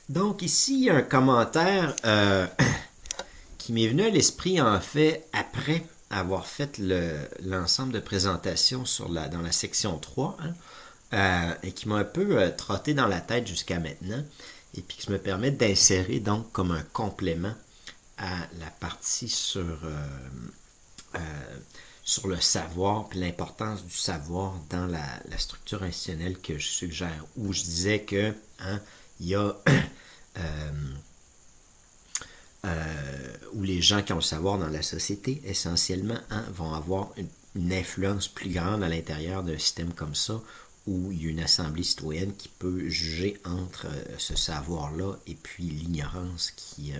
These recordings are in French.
Donc ici, il y a un commentaire qui m'est venu à l'esprit en fait après avoir fait l'ensemble de présentations dans la section 3, hein, et qui m'a un peu trotté dans la tête jusqu'à maintenant et puis qui me permet d'insérer donc comme un complément à la partie sur le savoir puis l'importance du savoir dans la structure institutionnelle que je suggère, où je disais que il y a euh, où les gens qui ont le savoir dans la société, essentiellement, vont avoir une influence plus grande à l'intérieur d'un système comme ça, où il y a une assemblée citoyenne qui peut juger entre ce savoir-là et puis l'ignorance qui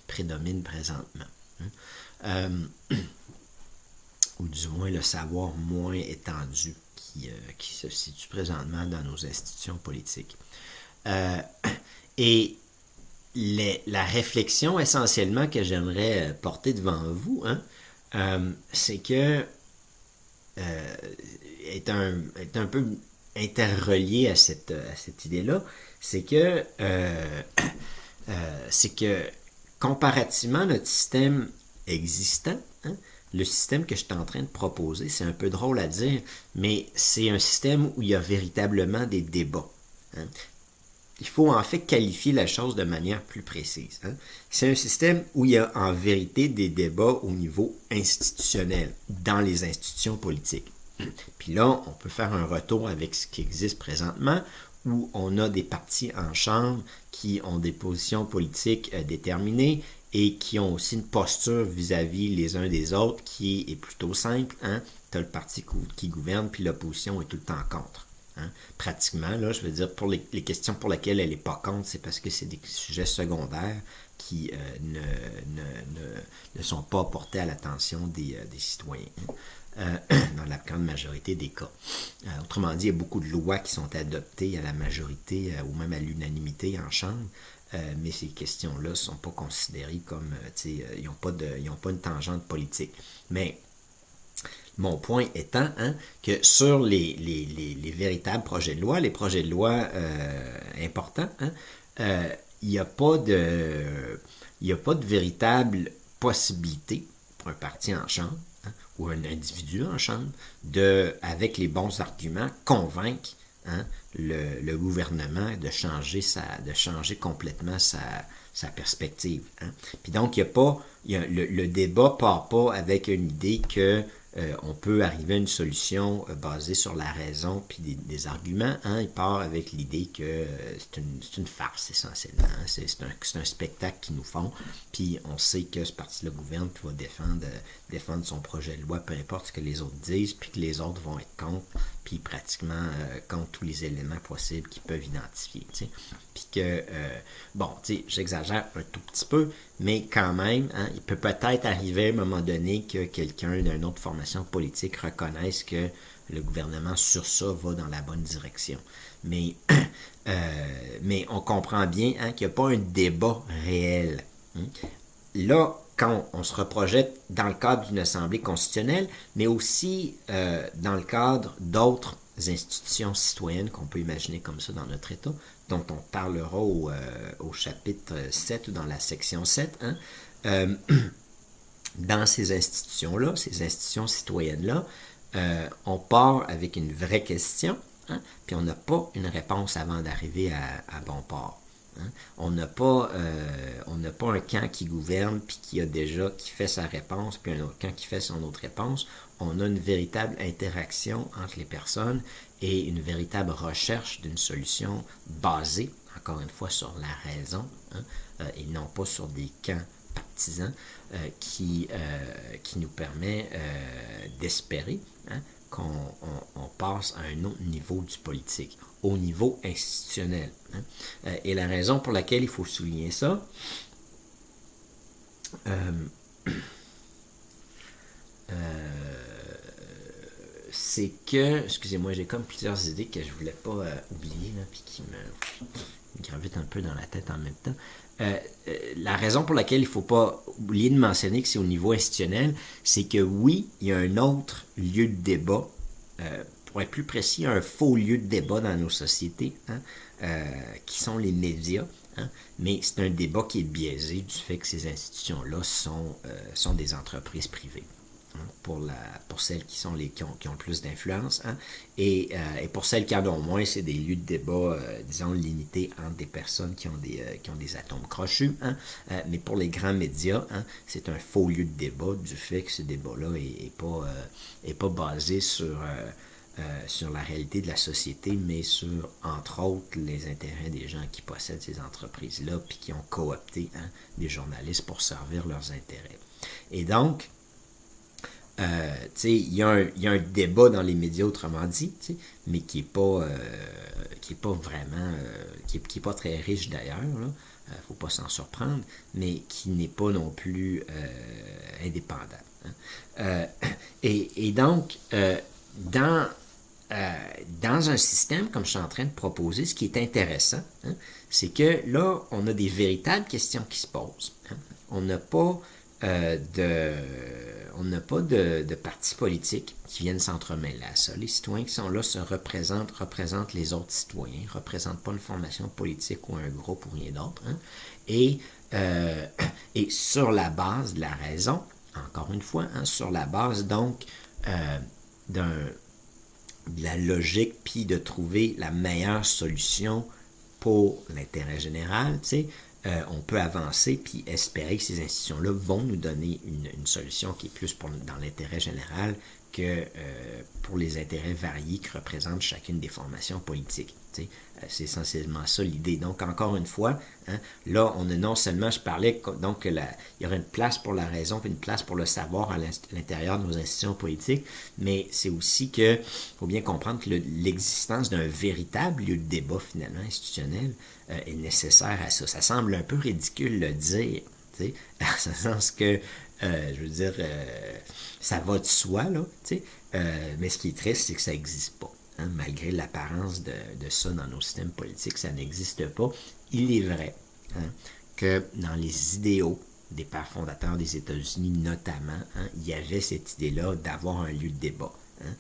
prédomine présentement. Ou du moins le savoir moins étendu qui se situe présentement dans nos institutions politiques. Et la réflexion essentiellement que j'aimerais porter devant vous, c'est que est un peu interrelié à cette idée-là, c'est que comparativement à notre système existant, le système que je suis en train de proposer, c'est un peu drôle à dire, mais c'est un système où il y a véritablement des débats. Il faut en fait qualifier la chose de manière plus précise. C'est un système où il y a en vérité des débats au niveau institutionnel, dans les institutions politiques. Puis là, on peut faire un retour avec ce qui existe présentement, où on a des partis en chambre qui ont des positions politiques déterminées et qui ont aussi une posture vis-à-vis les uns des autres qui est plutôt simple. Tu as le parti qui gouverne, puis l'opposition est tout le temps contre. Pratiquement, là, je veux dire, pour les questions pour lesquelles elle n'est pas contre, c'est parce que c'est des sujets secondaires qui ne sont pas portés à l'attention des citoyens. Dans la grande majorité des cas. Autrement dit, il y a beaucoup de lois qui sont adoptées à la majorité ou même à l'unanimité en chambre, mais ces questions-là ne sont pas considérées comme, ils n'ont pas une tangente politique. Mais mon point étant que sur les véritables projets de loi, les projets de loi importants, il n'y a pas de véritable possibilité pour un parti en chambre ou un individu en chambre avec les bons arguments, convaincre le gouvernement de changer complètement sa perspective. Puis donc, le débat part pas avec une idée que on peut arriver à une solution basée sur la raison puis des arguments. Il part avec l'idée que c'est une farce essentiellement. C'est un spectacle qu'ils nous font. Puis on sait que ce parti-là gouverne puis va défendre son projet de loi, peu importe ce que les autres disent, puis que les autres vont être contre, puis pratiquement contre tous les éléments possibles qu'ils peuvent identifier. T'sais. Puis que, j'exagère un tout petit peu, mais quand même, il peut peut-être arriver à un moment donné que quelqu'un d'une autre formation politique reconnaisse que le gouvernement sur ça va dans la bonne direction. Mais on comprend bien qu'il n'y a pas un débat réel. Là, quand on se reprojette dans le cadre d'une assemblée constitutionnelle, mais aussi dans le cadre d'autres institutions citoyennes qu'on peut imaginer comme ça dans notre État, dont on parlera au chapitre 7 ou dans la section 7, dans ces institutions-là, ces institutions citoyennes-là, on part avec une vraie question, puis on n'a pas une réponse avant d'arriver à bon port. On n'a pas un camp qui gouverne puis qui fait sa réponse, puis un autre camp qui fait son autre réponse. On a une véritable interaction entre les personnes et une véritable recherche d'une solution basée, encore une fois, sur la raison, et non pas sur des camps partisans qui nous permet d'espérer qu'on passe à un autre niveau du politique, au niveau institutionnel. Et la raison pour laquelle il faut souligner ça, c'est que, excusez-moi, j'ai comme plusieurs idées que je voulais pas oublier, là, puis qui me gravitent un peu dans la tête en même temps. La raison pour laquelle il ne faut pas oublier de mentionner que c'est au niveau institutionnel, c'est que oui, il y a un autre lieu de débat, pour être plus précis, un faux lieu de débat dans nos sociétés, qui sont les médias. hein, mais c'est un débat qui est biaisé du fait que ces institutions-là sont des entreprises privées. Pour celles qui ont le plus d'influence, hein, et pour celles qui en ont moins, c'est des lieux de débat, disons, limités entre des personnes qui ont des atomes crochus, hein, mais pour les grands médias, hein, c'est un faux lieu de débat du fait que ce débat-là est pas basé sur la réalité de la société, mais sur, entre autres, les intérêts des gens qui possèdent ces entreprises-là, puis qui ont coopté, hein, des journalistes pour servir leurs intérêts. Et donc, il y a un débat dans les médias, autrement dit, mais qui n'est pas vraiment, qui est pas très riche d'ailleurs, faut pas s'en surprendre, mais qui n'est pas non plus indépendant. Hein. Et donc, dans un système comme je suis en train de proposer, ce qui est intéressant, hein, c'est que là, on a des véritables questions qui se posent. Hein. On n'a pas de partis politiques qui viennent s'entremêler à ça. Les citoyens qui sont là représentent les autres citoyens, ne représentent pas une formation politique ou un groupe ou rien d'autre. Hein. Et sur la base de la raison, encore une fois, hein, sur la base donc de la logique, puis de trouver la meilleure solution pour l'intérêt général, tu sais, on peut avancer puis espérer que ces institutions-là vont nous donner une solution qui est plus dans l'intérêt général que pour les intérêts variés que représentent chacune des formations politiques. C'est essentiellement ça l'idée. Donc, encore une fois, hein, là, on a non seulement, je parlais donc qu'il y aurait une place pour la raison puis une place pour le savoir à l'intérieur de nos institutions politiques, mais c'est aussi que faut bien comprendre que l'existence d'un véritable lieu de débat, finalement, institutionnel, est nécessaire à ça. Ça semble un peu ridicule le dire, dans ce sens que, je veux dire, ça va de soi, là, mais ce qui est triste, c'est que ça n'existe pas. Hein, malgré l'apparence de ça dans nos systèmes politiques, ça n'existe pas. Il est vrai, hein, que dans les idéaux des pères fondateurs des États-Unis, notamment, hein, il y avait cette idée-là d'avoir un lieu de débat. Hein,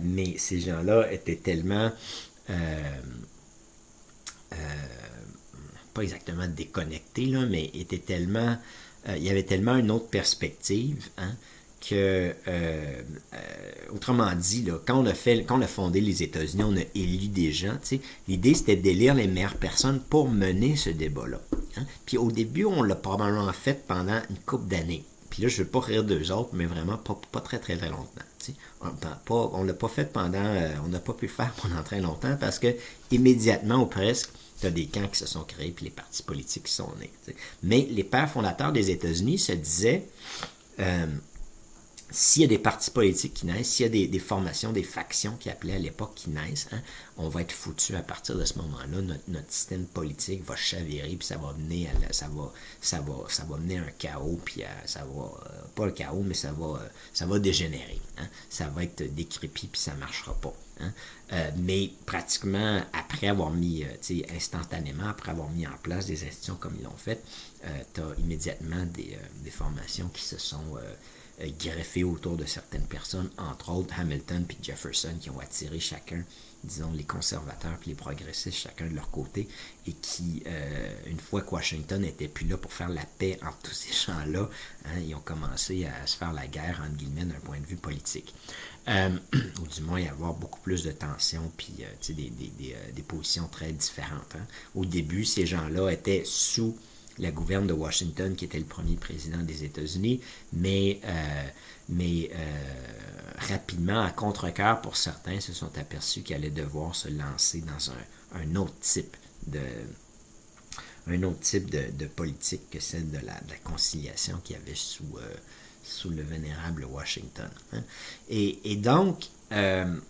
mais ces gens-là étaient tellement... pas exactement déconnectés, là, mais étaient tellement... il y avait tellement une autre perspective, hein, que, autrement dit, là, quand on a fondé les États-Unis, on a élu des gens, l'idée c'était d'élire les meilleures personnes pour mener ce débat-là. Hein. Puis au début, on l'a probablement fait pendant une couple d'années. Puis là, je ne veux pas rire d'eux autres, mais vraiment pas très très très longtemps. On l'a pas fait on n'a pas pu le faire pendant très longtemps parce que immédiatement ou presque, il y a des camps qui se sont créés puis les partis politiques qui sont nés. Mais les pères fondateurs des États-Unis se disaient... s'il y a des partis politiques qui naissent, s'il y a des formations, des factions qui appelaient à l'époque qui naissent, hein, on va être foutu à partir de ce moment-là. Notre système politique va chavirer, puis ça va mener à un chaos, puis pas un chaos, mais ça va dégénérer. Hein. Ça va être décrépit, puis ça ne marchera pas. Hein. Mais pratiquement, instantanément, après avoir mis en place des institutions comme ils l'ont fait, tu as immédiatement des formations qui se sont... greffés autour de certaines personnes, entre autres Hamilton puis Jefferson, qui ont attiré chacun, disons, les conservateurs puis les progressistes, chacun de leur côté, et qui, une fois que Washington n'était plus là pour faire la paix entre tous ces gens-là, hein, ils ont commencé à se faire la guerre, entre guillemets, d'un point de vue politique. Ou du moins, y avoir beaucoup plus de tensions, puis des positions très différentes. Hein. Au début, ces gens-là étaient sous la gouverne de Washington, qui était le premier président des États-Unis, mais rapidement, à contre-cœur pour certains, se sont aperçus qu'ils allaient devoir se lancer dans un autre type de politique que celle de la conciliation qu'il y avait sous le vénérable Washington. Hein. Et donc, il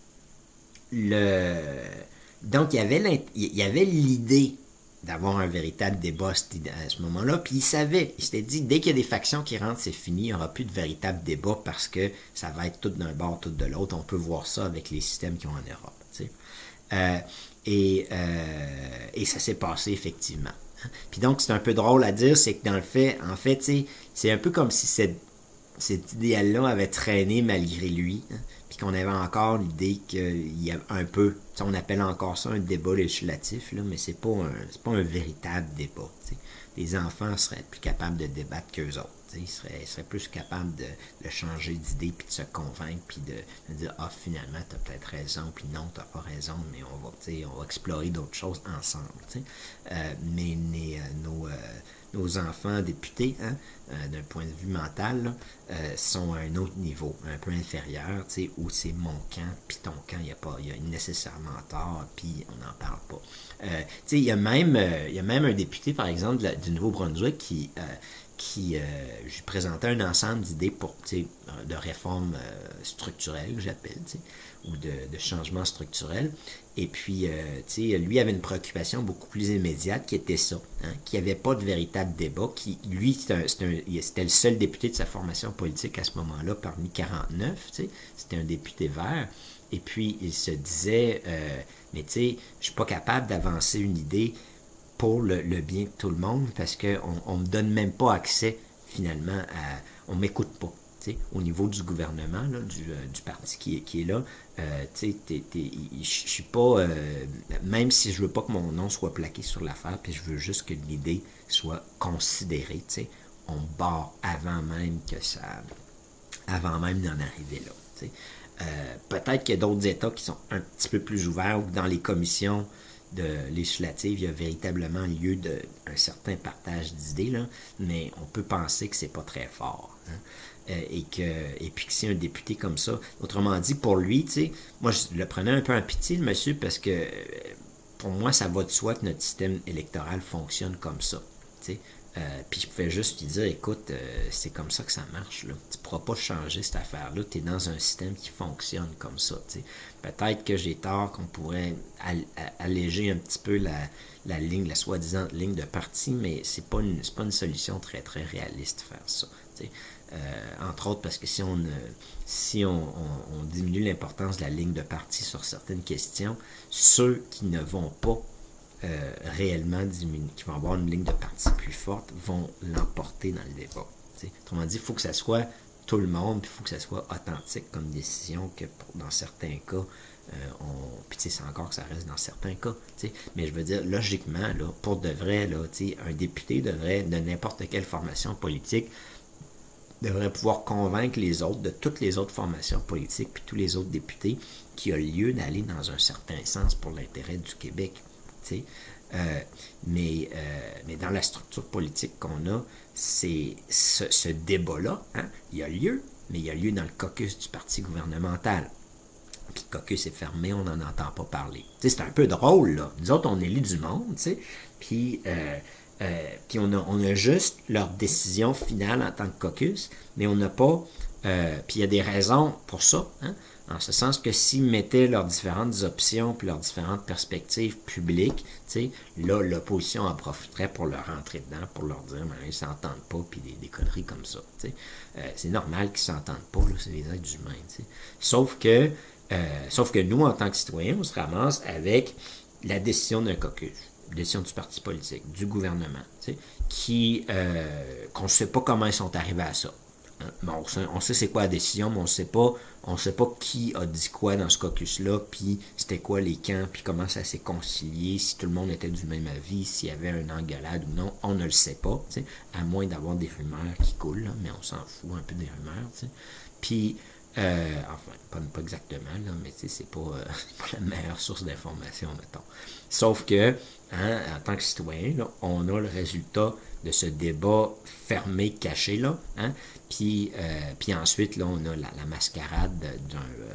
y avait l'idée d'avoir un véritable débat à ce moment-là, puis il s'était dit, dès qu'il y a des factions qui rentrent, c'est fini, il n'y aura plus de véritable débat parce que ça va être tout d'un bord, tout de l'autre. On peut voir ça avec les systèmes qu'ils ont en Europe. Et ça s'est passé effectivement. Puis donc, c'est un peu drôle à dire, c'est que dans le fait, en fait, c'est un peu comme si cet idéal-là avait traîné malgré lui, hein, puis qu'on avait encore l'idée qu'il y a un peu, on appelle encore ça un débat législatif, là, mais c'est pas un véritable débat. T'sais. Les enfants seraient plus capables de débattre qu'eux autres. Ils seraient plus capables de changer d'idée, puis de se convaincre, puis de dire « Ah, finalement, tu as peut-être raison, puis non, tu n'as pas raison, mais on va explorer d'autres choses ensemble. » Mais nos enfants députés, hein, d'un point de vue mental, là, sont à un autre niveau, un peu inférieur, où c'est mon camp, puis ton camp, il y a nécessairement tort, puis on n'en parle pas. Il y a même un député, par exemple, du Nouveau-Brunswick qui j'ai présenté un ensemble d'idées de réformes structurelles, j'appelle, ou de changements structurels. Et puis, lui avait une préoccupation beaucoup plus immédiate qui était ça, hein, qui n'avait pas de véritable débat. Lui, c'était le seul député de sa formation politique à ce moment-là, parmi 49, c'était un député vert. Et puis, il se disait, mais je ne suis pas capable d'avancer une idée pour le bien de tout le monde parce qu'on ne me donne même pas accès finalement on ne m'écoute pas. Au niveau du gouvernement, là, du parti qui est là, je suis pas, même si je veux pas que mon nom soit plaqué sur l'affaire, puis je veux juste que l'idée soit considérée, on me barre avant même d'en arriver là. Peut-être qu'il y a d'autres États qui sont un petit peu plus ouverts ou dans les commissions législatives, il y a véritablement lieu d'un certain partage d'idées, là, mais on peut penser que c'est pas très fort. Hein. Et puis que c'est un député comme ça. Autrement dit, pour lui, moi je le prenais un peu en pitié, le monsieur, parce que pour moi, ça va de soi que notre système électoral fonctionne comme ça. Puis je pouvais juste lui dire, écoute, c'est comme ça que ça marche. Là. Tu ne pourras pas changer cette affaire-là. Tu es dans un système qui fonctionne comme ça. Peut-être que j'ai tort qu'on pourrait alléger un petit peu la ligne, la soi-disant ligne de parti, mais c'est pas une solution très, très réaliste de faire ça. Entre autres parce que si on diminue l'importance de la ligne de parti sur certaines questions, ceux qui ne vont pas réellement diminuer, qui vont avoir une ligne de parti plus forte, vont l'emporter dans le débat. Autrement dit, il faut que ça soit tout le monde, puis il faut que ça soit authentique comme décision, que dans certains cas, puis c'est encore que ça reste dans certains cas, mais je veux dire, logiquement, là, pour de vrai, là, un député devrait, de n'importe quelle formation politique, devrait pouvoir convaincre les autres, de toutes les autres formations politiques, puis tous les autres députés, qu'il y a lieu d'aller dans un certain sens pour l'intérêt du Québec. Mais dans la structure politique qu'on a, c'est ce débat-là, hein, il y a lieu, mais il y a lieu dans le caucus du parti gouvernemental. Puis le caucus est fermé, on n'en entend pas parler. C'est un peu drôle, là. Nous autres, on élit du monde, puis on a juste leur décision finale en tant que caucus, mais on n'a pas... puis il y a des raisons pour ça, hein, en ce sens que s'ils mettaient leurs différentes options puis leurs différentes perspectives publiques, là, l'opposition en profiterait pour leur rentrer dedans, pour leur dire « ils ne s'entendent pas », puis des conneries comme ça. C'est normal qu'ils ne s'entendent pas, là, c'est des êtres humains. Sauf que nous, en tant que citoyens, on se ramasse avec la décision d'un caucus, décision du parti politique, du gouvernement, qu'on ne sait pas comment ils sont arrivés à ça. Bon, on sait c'est quoi la décision, mais on sait pas qui a dit quoi dans ce caucus-là, puis c'était quoi les camps, puis comment ça s'est concilié, si tout le monde était du même avis, s'il y avait une engueulade ou non, on ne le sait pas, à moins d'avoir des rumeurs qui coulent, là, mais on s'en fout un peu des rumeurs, puis enfin, pas exactement, là, mais c'est pas la meilleure source d'information, mettons. Sauf que, hein, en tant que citoyen, là, on a le résultat de ce débat fermé, caché, là, hein, puis ensuite, là, on a la mascarade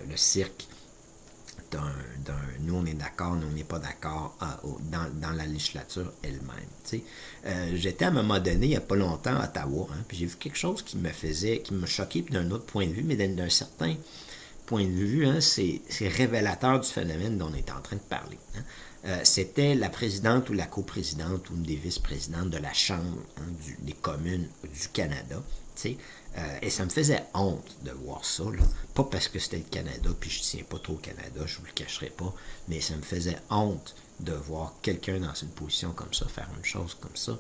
le cirque nous on est d'accord, nous on n'est pas d'accord dans la législature elle-même. J'étais à un moment donné, il n'y a pas longtemps, à Ottawa, hein, puis j'ai vu quelque chose qui me choquait d'un autre point de vue, mais d'un certain point de vue, hein, c'est révélateur du phénomène dont on est en train de parler. Hein. C'était la présidente ou la coprésidente ou une des vice-présidentes de la Chambre, hein, des communes du Canada, et ça me faisait honte de voir ça, là. Pas parce que c'était le Canada, puis je tiens pas trop au Canada, je vous le cacherai pas, mais ça me faisait honte de voir quelqu'un dans une position comme ça, faire une chose comme ça,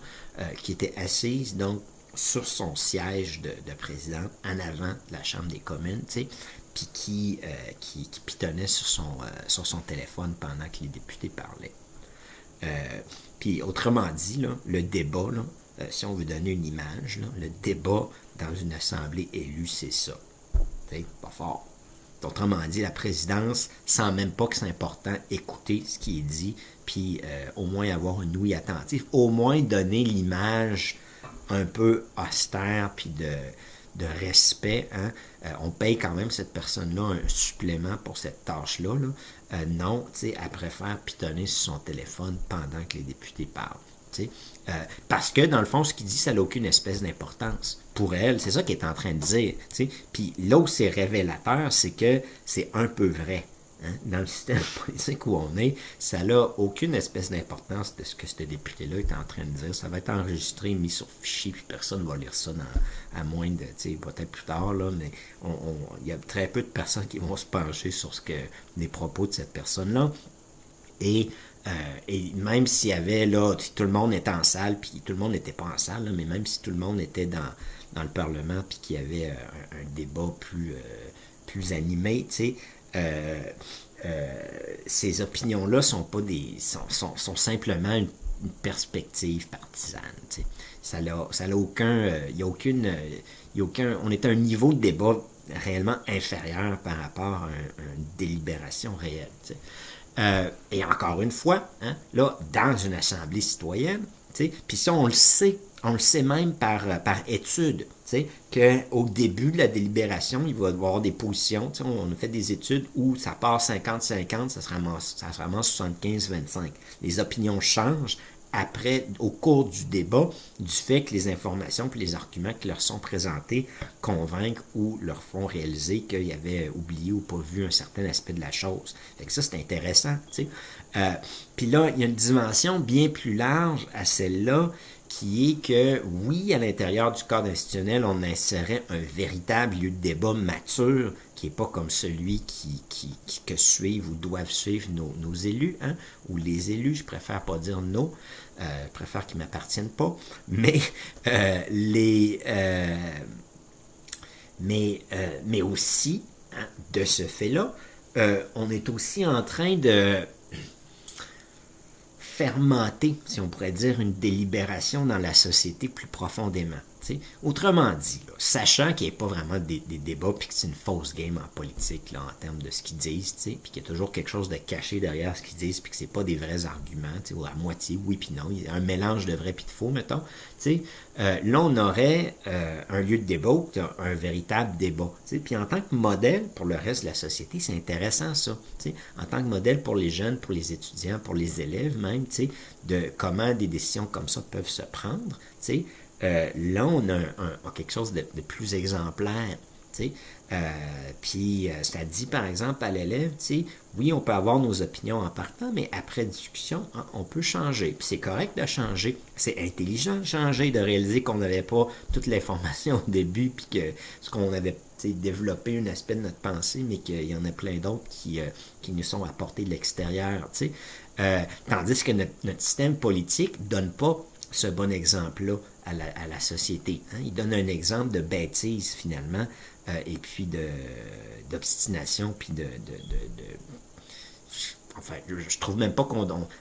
qui était assise, donc, sur son siège de président, en avant de la Chambre des communes, tu sais, puis qui pitonnait sur son téléphone pendant que les députés parlaient. Puis autrement dit, là, le débat, là, si on veut donner une image, là, le débat dans une assemblée élue, c'est ça. T'sais, pas fort. Autrement dit, la présidence, sans même pas que c'est important, écouter ce qui est dit, puis au moins avoir une ouïe attentive, au moins donner l'image un peu austère, puis de respect. Hein? On paye quand même cette personne-là un supplément pour cette tâche-là. Là. Non, elle préfère pitonner sur son téléphone pendant que les députés parlent. Parce que, dans le fond, ce qu'il dit, ça n'a aucune espèce d'importance. Pour elle, c'est ça qu'elle est en train de dire. Puis là où c'est révélateur, c'est que c'est un peu vrai. Hein? Dans le système politique où on est, ça n'a aucune espèce d'importance de ce que ce député-là est en train de dire. Ça va être enregistré, mis sur fichier, puis personne ne va lire ça à moins de, peut-être plus tard, là, mais il y a très peu de personnes qui vont se pencher sur les propos de cette personne-là. Et même s'il y avait, là, tout le monde était en salle, puis tout le monde n'était pas en salle, là, mais même si tout le monde était dans le Parlement, puis qu'il y avait un débat plus animé, tu sais, ces opinions-là sont simplement une perspective partisane. Tu sais. Ça n'a aucun, il y a aucun, on est à un niveau de débat réellement inférieur par rapport à une délibération réelle. Tu sais. Et encore une fois, hein, là, dans une assemblée citoyenne, puis ça, on le sait même par étude, qu'au début de la délibération, il va y avoir des positions, on a fait des études où ça part 50-50, ça se ramasse 75-25. Les opinions changent après, au cours du débat, du fait que les informations et les arguments qui leur sont présentés convainquent ou leur font réaliser qu'ils avaient oublié ou pas vu un certain aspect de la chose. Fait que ça, c'est intéressant. Puis là, il y a une dimension bien plus large à celle-là, qui est que, oui, à l'intérieur du cadre institutionnel, on insérait un véritable lieu de débat mature, qui n'est pas comme celui que suivent ou doivent suivre nos élus, hein, ou les élus, je préfère pas dire nos, je préfère qu'ils ne m'appartiennent pas, mais mais aussi, hein, de ce fait-là, on est aussi en train de fermenter, si on pourrait dire, une délibération dans la société plus profondément. T'sais. Autrement dit, là, sachant qu'il n'y a pas vraiment des débats puis que c'est une fausse game en politique là, en termes de ce qu'ils disent, puis qu'il y a toujours quelque chose de caché derrière ce qu'ils disent puis que c'est pas des vrais arguments, ou à moitié, oui puis non, il y a un mélange de vrai puis de faux, mettons. Là, on aurait un lieu de débat, un véritable débat. Puis en tant que modèle pour le reste de la société, c'est intéressant ça. En tant que modèle pour les jeunes, pour les étudiants, pour les élèves même, de comment des décisions comme ça peuvent se prendre. Là, on a quelque chose de plus exemplaire. Puis ça dit par exemple à l'élève, oui, on peut avoir nos opinions en partant, mais après discussion, on peut changer. Puis c'est correct de changer. C'est intelligent de changer, de réaliser qu'on n'avait pas toute l'information au début, puis que ce qu'on avait développé un aspect de notre pensée, mais qu'il y en a plein d'autres qui nous sont apportés de l'extérieur. Tandis que notre système politique ne donne pas ce bon exemple-là à la société. Hein? Il donne un exemple de bêtise, finalement, et puis d'obstination, puis enfin, je trouve même pas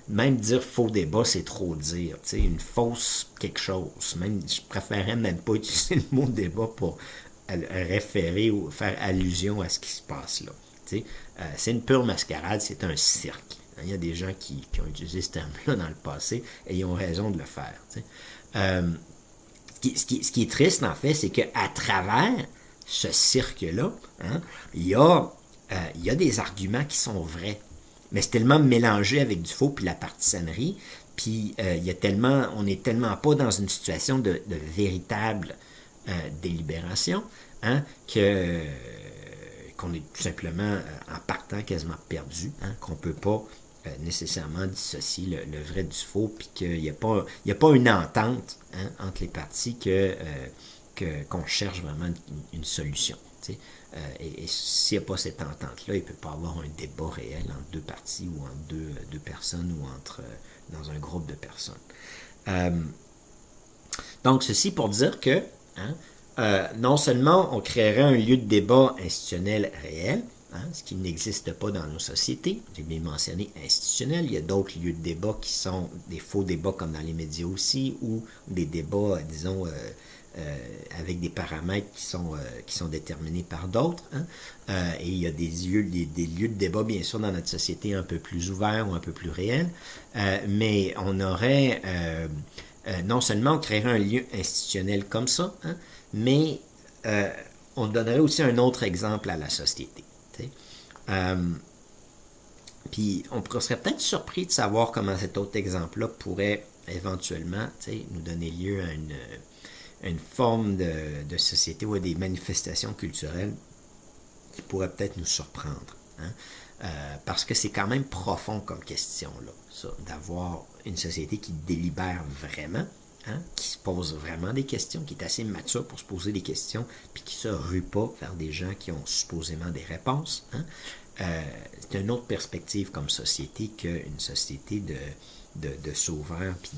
même dire faux débat, c'est trop dire. Une fausse quelque chose. Même, je préférerais même pas utiliser le mot débat pour référer ou faire allusion à ce qui se passe là. C'est une pure mascarade, c'est un cirque. Il y a des gens qui ont utilisé ce terme-là dans le passé et ils ont raison de le faire. Ce qui est triste, en fait, c'est qu'à travers ce cirque-là, hein, il y a des arguments qui sont vrais. Mais c'est tellement mélangé avec du faux puis la partisanerie, puis on n'est tellement pas dans une situation de véritable délibération, hein, qu'on est tout simplement en partant quasiment perdu, hein, qu'on ne peut pas nécessairement dissocier le vrai du faux, puis qu'il n'y a pas une entente, hein, entre les parties qu'on cherche vraiment une solution. Et s'il n'y a pas cette entente-là, il ne peut pas avoir un débat réel entre deux parties ou entre deux personnes ou dans un groupe de personnes. Donc, ceci pour dire que non seulement on créerait un lieu de débat institutionnel réel, ce qui n'existe pas dans nos sociétés. J'ai bien mentionné institutionnel. Il y a d'autres lieux de débat qui sont des faux débats comme dans les médias aussi, ou des débats, disons, avec des paramètres qui sont déterminés par d'autres. Et il y a des lieux de débat, bien sûr, dans notre société un peu plus ouverts ou un peu plus réels. Mais on aurait, non seulement on créerait un lieu institutionnel comme ça, mais on donnerait aussi un autre exemple à la société. Puis on serait peut-être surpris de savoir comment cet autre exemple-là pourrait éventuellement nous donner lieu à une forme de société ou à des manifestations culturelles qui pourraient peut-être nous surprendre. Parce que c'est quand même profond comme question, là, ça, d'avoir une société qui délibère vraiment, qui se pose vraiment des questions, qui est assez mature pour se poser des questions, puis qui se rue pas vers des gens qui ont supposément des réponses. C'est une autre perspective comme société qu'une société de sauveurs puis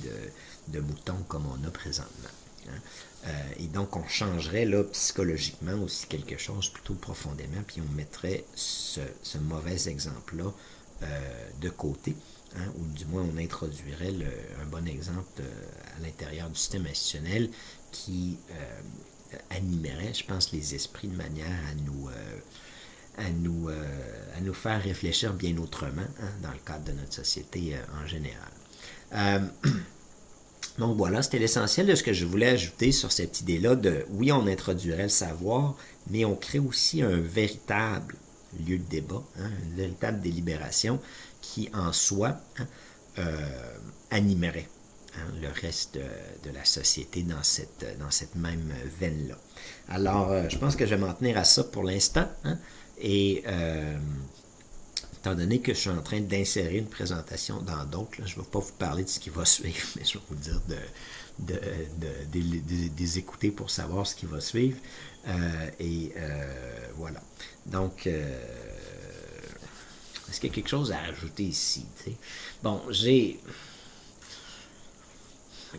de moutons comme on a présentement. Et donc, on changerait là, psychologiquement aussi quelque chose plutôt profondément, puis on mettrait ce mauvais exemple-là de côté, ou du moins on introduirait un bon exemple à l'intérieur du système institutionnel qui animerait, je pense, les esprits de manière à nous faire réfléchir bien autrement dans le cadre de notre société en général. Donc voilà, c'était l'essentiel de ce que je voulais ajouter sur cette idée-là de, oui, on introduirait le savoir, mais on crée aussi un véritable lieu de débat, une véritable délibération qui, en soi, animerait le reste de la société dans cette même veine-là. Alors, je pense que je vais m'en tenir à ça pour l'instant, et étant donné que je suis en train d'insérer une présentation dans d'autres, je ne vais pas vous parler de ce qui va suivre, mais je vais vous dire des écouter pour savoir ce qui va suivre. Voilà. Donc, est-ce qu'il y a quelque chose à ajouter ici? Bon, il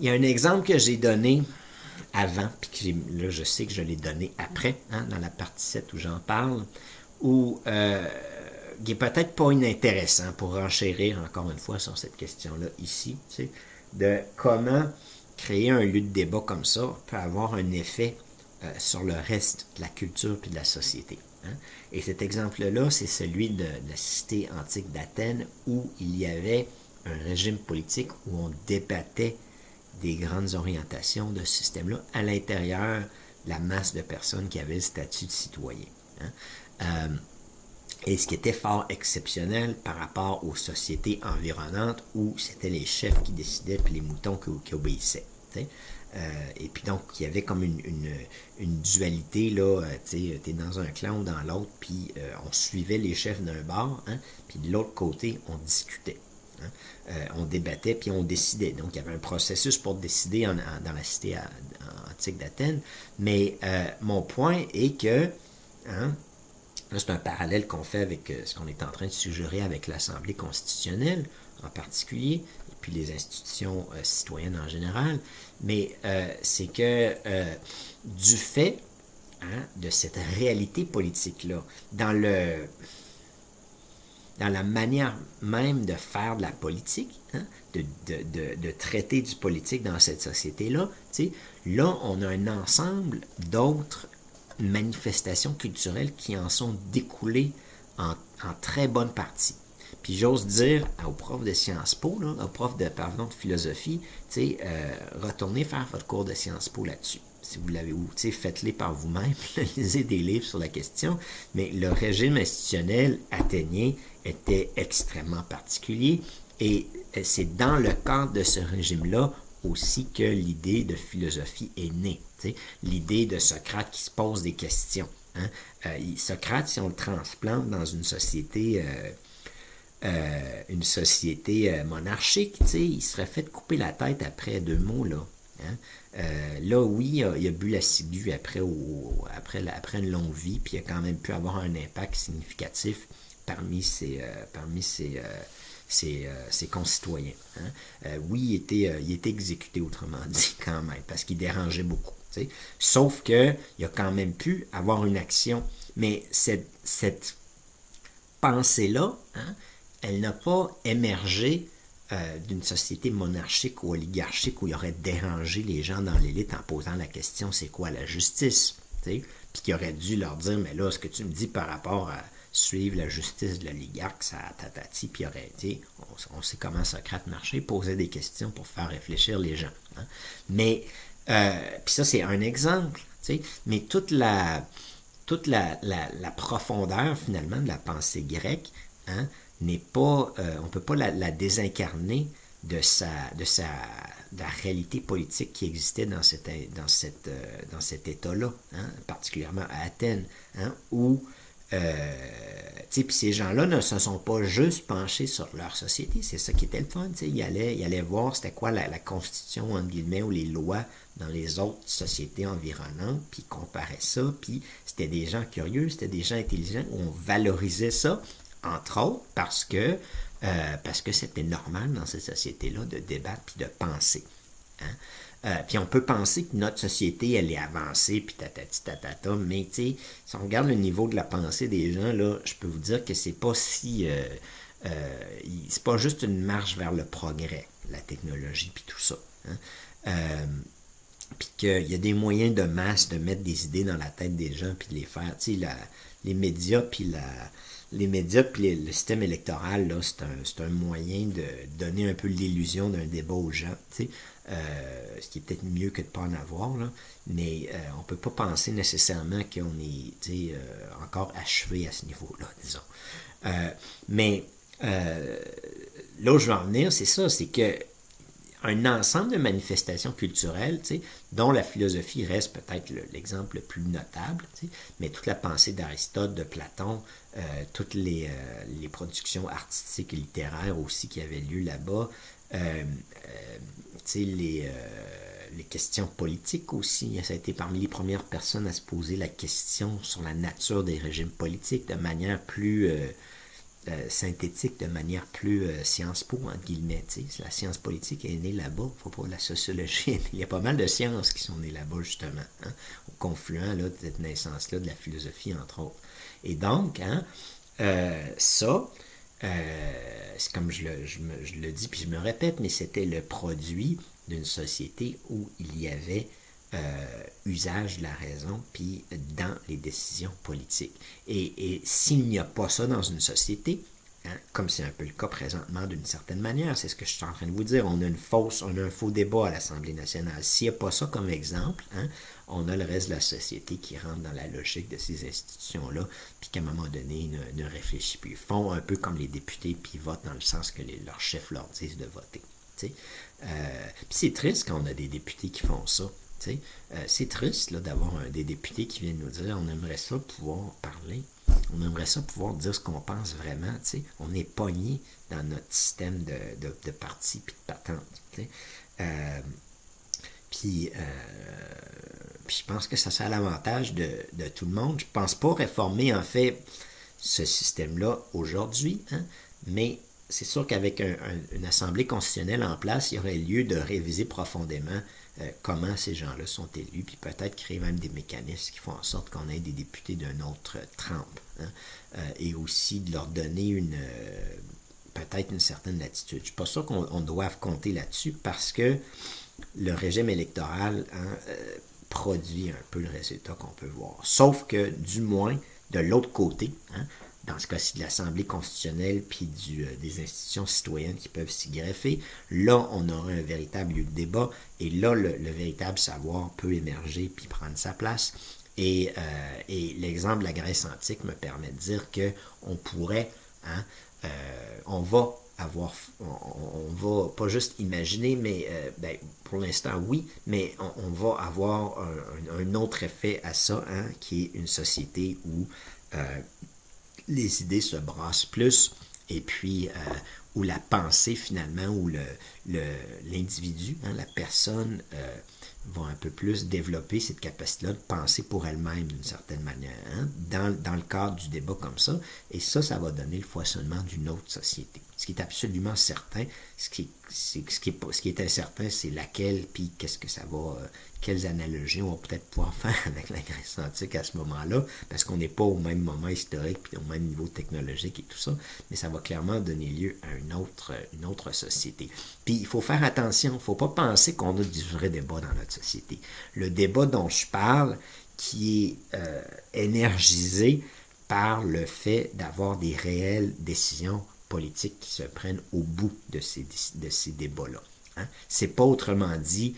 y a un exemple que j'ai donné avant, puis là, je sais que je l'ai donné après, dans la partie 7 où j'en parle, où qui est peut-être pas inintéressant pour renchérir encore une fois sur cette question-là ici, de comment créer un lieu de débat comme ça peut avoir un effet sur le reste de la culture puis de la société. Et cet exemple-là, c'est celui de la cité antique d'Athènes où il y avait un régime politique où on débattait des grandes orientations de ce système-là à l'intérieur de la masse de personnes qui avaient le statut de citoyen. Et ce qui était fort exceptionnel par rapport aux sociétés environnantes où c'était les chefs qui décidaient puis les moutons qui obéissaient. Et puis donc, il y avait comme une dualité, là, t'es dans un clan ou dans l'autre, puis on suivait les chefs d'un bord, puis de l'autre côté, on discutait. On débattait, puis on décidait. Donc, il y avait un processus pour décider dans la cité antique d'Athènes. Mais mon point est que, là, c'est un parallèle qu'on fait avec ce qu'on est en train de suggérer avec l'Assemblée constitutionnelle, en particulier, et puis les institutions citoyennes en général, mais c'est que du fait de cette réalité politique-là, dans la manière même de faire de la politique, de traiter du politique dans cette société-là, là, on a un ensemble d'autres manifestations culturelles qui en sont découlées en très bonne partie. Puis j'ose dire aux profs de Sciences Po, aux profs de philosophie, retournez faire votre cours de Sciences Po là-dessus. Si vous l'avez, ou faites-les par vous-même, lisez des livres sur la question, mais le régime institutionnel athénien était extrêmement particulier et c'est dans le cadre de ce régime-là aussi que l'idée de philosophie est née. L'idée de Socrate qui se pose des questions. Socrate, si on le transplante dans une société monarchique, il serait fait couper la tête après 2 mots. Là, là oui, il a bu la ciguë après une longue vie, puis il a quand même pu avoir un impact significatif parmi ses ses concitoyens. Hein. Oui, il était exécuté, autrement dit, quand même, parce qu'il dérangeait beaucoup. T'sais. Sauf qu'il a quand même pu avoir une action. Mais cette pensée-là, hein, elle n'a pas émergé d'une société monarchique ou oligarchique où il aurait dérangé les gens dans l'élite en posant la question c'est quoi la justice, puis qui aurait dû leur dire mais là ce que tu me dis par rapport à suivre la justice de l'oligarque ça tatati, puis il aurait été on sait comment Socrate marchait, poser des questions pour faire réfléchir les gens, hein. Mais puis ça c'est un exemple, mais toute la profondeur finalement de la pensée grecque, hein, n'est pas, on ne peut pas la désincarner de la réalité politique qui existait dans cet état-là, hein, particulièrement à Athènes, hein, où puis ces gens-là ne se sont pas juste penchés sur leur société, c'est ça qui était le fun, ils allaient voir c'était quoi la constitution, entre guillemets, ou les lois dans les autres sociétés environnantes, puis ils comparaient ça, puis c'était des gens curieux, c'était des gens intelligents, où on valorisait ça, entre autres parce que c'était normal dans ces sociétés-là de débattre puis de penser. Hein? Puis on peut penser que notre société, elle est avancée, puis tatati tatata, mais si on regarde le niveau de la pensée des gens, là, je peux vous dire que c'est pas c'est pas juste une marche vers le progrès, la technologie, puis tout ça. Hein? Puis qu'il y a des moyens de masse de mettre des idées dans la tête des gens, puis de les faire, les médias, puis le système électoral, là, c'est un moyen de donner un peu l'illusion d'un débat aux gens, ce qui est peut-être mieux que de ne pas en avoir, là, mais on ne peut pas penser nécessairement qu'on est encore achevé à ce niveau-là, disons. Mais là où je veux en venir, c'est ça, c'est que un ensemble de manifestations culturelles, dont la philosophie reste peut-être l'exemple le plus notable, mais toute la pensée d'Aristote, de Platon, toutes les productions artistiques et littéraires aussi qui avaient lieu là-bas, les questions politiques aussi, ça a été parmi les premières personnes à se poser la question sur la nature des régimes politiques de manière plus synthétique, de manière plus Sciences Po, entre guillemets. La science politique est née là-bas, faut pas la sociologie. Il y a pas mal de sciences qui sont nées là-bas, justement, hein, au confluent là, de cette naissance-là, de la philosophie, entre autres. Et donc, hein, ça, c'est comme je le dis, puis je me répète, mais c'était le produit d'une société où il y avait usage de la raison, puis dans les décisions politiques. Et s'il n'y a pas ça dans une société, hein, comme c'est un peu le cas présentement d'une certaine manière, c'est ce que je suis en train de vous dire, on a un faux débat à l'Assemblée nationale. S'il n'y a pas ça comme exemple, hein, on a le reste de la société qui rentre dans la logique de ces institutions-là, puis qu'à un moment donné, ne réfléchit plus. Ils font un peu comme les députés, puis ils votent dans le sens que leurs chefs leur disent de voter. Puis c'est triste quand on a des députés qui font ça. C'est triste là, d'avoir des députés qui viennent nous dire on aimerait ça pouvoir parler, on aimerait ça pouvoir dire ce qu'on pense vraiment. On est pogné dans notre système de partis et de patentes. Puis je pense que ça sert à l'avantage de tout le monde. Je ne pense pas réformer en fait ce système-là aujourd'hui, hein, mais c'est sûr qu'avec une assemblée constitutionnelle en place, il y aurait lieu de réviser profondément comment ces gens-là sont élus, puis peut-être créer même des mécanismes qui font en sorte qu'on ait des députés d'une autre trempe, hein, et aussi de leur donner peut-être une certaine latitude. Je ne suis pas sûr qu'on doive compter là-dessus parce que le régime électoral, hein, produit un peu le résultat qu'on peut voir. Sauf que, du moins, de l'autre côté, hein, dans ce cas-ci de l'Assemblée constitutionnelle puis des institutions citoyennes qui peuvent s'y greffer, là, on aura un véritable lieu de débat et là, le véritable savoir peut émerger puis prendre sa place. Et l'exemple de la Grèce antique me permet de dire qu'on pourrait, hein, on va pas juste imaginer, mais pour l'instant oui, mais on va avoir un autre effet à ça, hein, qui est une société où les idées se brassent plus, et puis où la pensée finalement, où l'individu, hein, la personne va un peu plus développer cette capacité-là de penser pour elle-même d'une certaine manière, hein, dans le cadre du débat comme ça, et ça va donner le foisonnement d'une autre société. Ce qui est absolument certain, ce qui est incertain, c'est laquelle, puis qu'est-ce que ça va, quelles analogies on va peut-être pouvoir faire avec la Grèce antique à ce moment-là, parce qu'on n'est pas au même moment historique, puis au même niveau technologique et tout ça, mais ça va clairement donner lieu à une autre société. Puis il faut faire attention, il ne faut pas penser qu'on a du vrai débat dans notre société. Le débat dont je parle, qui est énergisé par le fait d'avoir des réelles décisions politiques qui se prennent au bout de ces débats-là. Hein? C'est pas autrement dit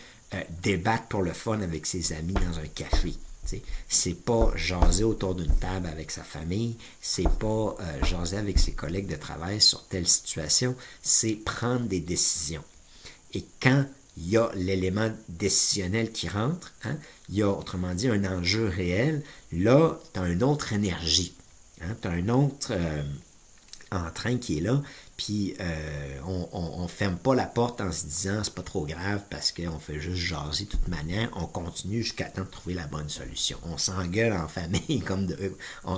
débattre pour le fun avec ses amis dans un café. T'sais. C'est pas jaser autour d'une table avec sa famille, c'est pas jaser avec ses collègues de travail sur telle situation, c'est prendre des décisions. Et quand il y a l'élément décisionnel qui rentre, hein, il y a autrement dit un enjeu réel, là, tu as une autre énergie, hein, tu as un autre entrain qui est là, puis on ferme pas la porte en se disant c'est pas trop grave parce qu'on fait juste jaser de toute manière, on continue jusqu'à temps de trouver la bonne solution. On s'engueule en famille, comme on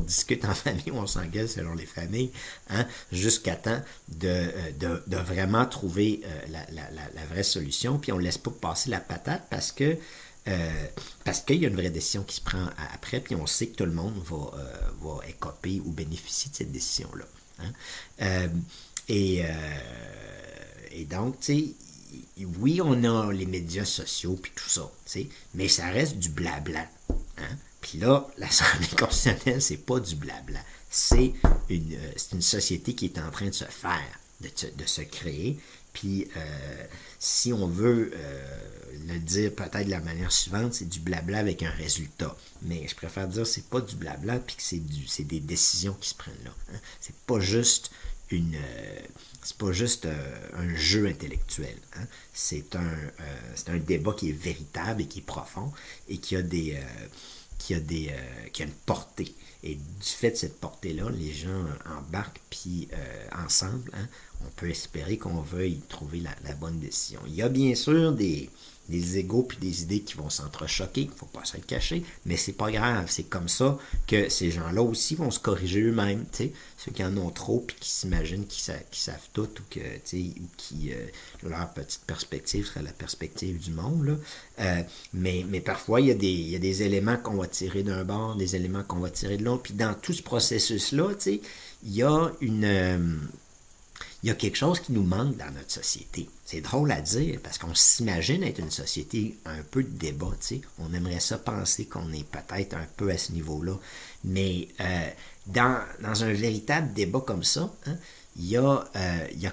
discute en famille, on s'engueule selon les familles, hein, jusqu'à temps de vraiment trouver la vraie solution, puis on laisse pas passer la patate parce qu'il y a une vraie décision qui se prend après, puis on sait que tout le monde va écoper ou bénéficier de cette décision-là. Hein? Et donc, tu sais, oui, on a les médias sociaux puis tout ça, tu sais, mais ça reste du blabla. Hein? Puis là, l'Assemblée constitutionnelle, c'est pas du blabla. C'est une société qui est en train de se faire, de se créer. Puis, si on veut le dire peut-être de la manière suivante, c'est du blabla avec un résultat. Mais je préfère dire que c'est pas du blabla, puis que c'est des décisions qui se prennent là. Hein. C'est pas juste un jeu intellectuel. Hein. C'est un débat qui est véritable et qui est profond et qui a une portée. Et du fait de cette portée-là, les gens embarquent, puis ensemble, hein, on peut espérer qu'on veuille trouver la bonne décision. Il y a bien sûr des égos puis des idées qui vont s'entrechoquer, il ne faut pas se le cacher, mais c'est pas grave, c'est comme ça que ces gens-là aussi vont se corriger eux-mêmes, tu sais, ceux qui en ont trop puis qui s'imaginent qu'ils savent tout ou que, tu sais, ou qui leur petite perspective serait la perspective du monde, là. Mais parfois, il y a des éléments qu'on va tirer d'un bord, des éléments qu'on va tirer de l'autre, puis dans tout ce processus-là, tu sais, il y a quelque chose qui nous manque dans notre société. C'est drôle à dire parce qu'on s'imagine être une société un peu de débat, tu sais. On aimerait ça penser qu'on est peut-être un peu à ce niveau-là. Mais dans un véritable débat comme ça, hein, il y a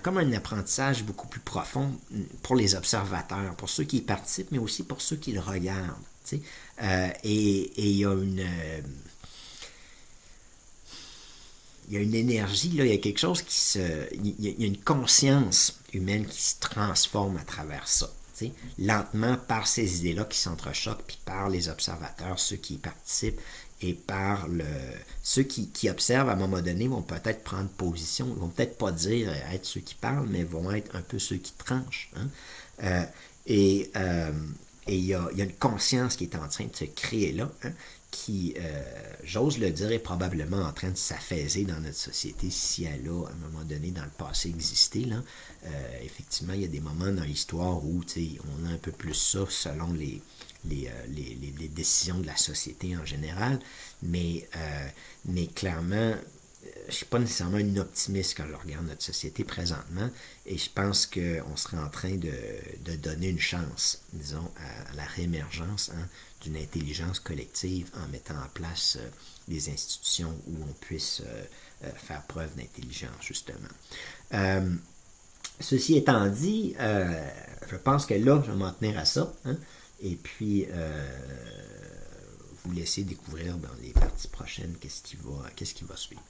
comme un apprentissage beaucoup plus profond pour les observateurs, pour ceux qui y participent, mais aussi pour ceux qui le regardent. Tu sais. Et il y a une énergie, là, il y a quelque chose il y a une conscience humaine qui se transforme à travers ça. T'sais, lentement par ces idées-là qui s'entrechoquent, puis par les observateurs, ceux qui y participent, et par ceux qui observent à un moment donné vont peut-être prendre position, ils vont peut-être pas dire être ceux qui parlent, mais vont être un peu ceux qui tranchent. Hein? Et il y a une conscience qui est en train de se créer là, hein, qui, j'ose le dire, est probablement en train de s'affaiser dans notre société si elle a, à un moment donné, dans le passé existé. Là. Effectivement, il y a des moments dans l'histoire où on a un peu plus ça selon les décisions de la société en général, mais clairement, je ne suis pas nécessairement une optimiste quand je regarde notre société présentement, et je pense qu'on serait en train de donner une chance, disons, à la réémergence, hein, d'une intelligence collective en mettant en place des institutions où on puisse faire preuve d'intelligence, justement. Ceci étant dit, je pense que là, je vais m'en tenir à ça, hein, et puis vous laisser découvrir dans les parties prochaines qu'est-ce qui va suivre.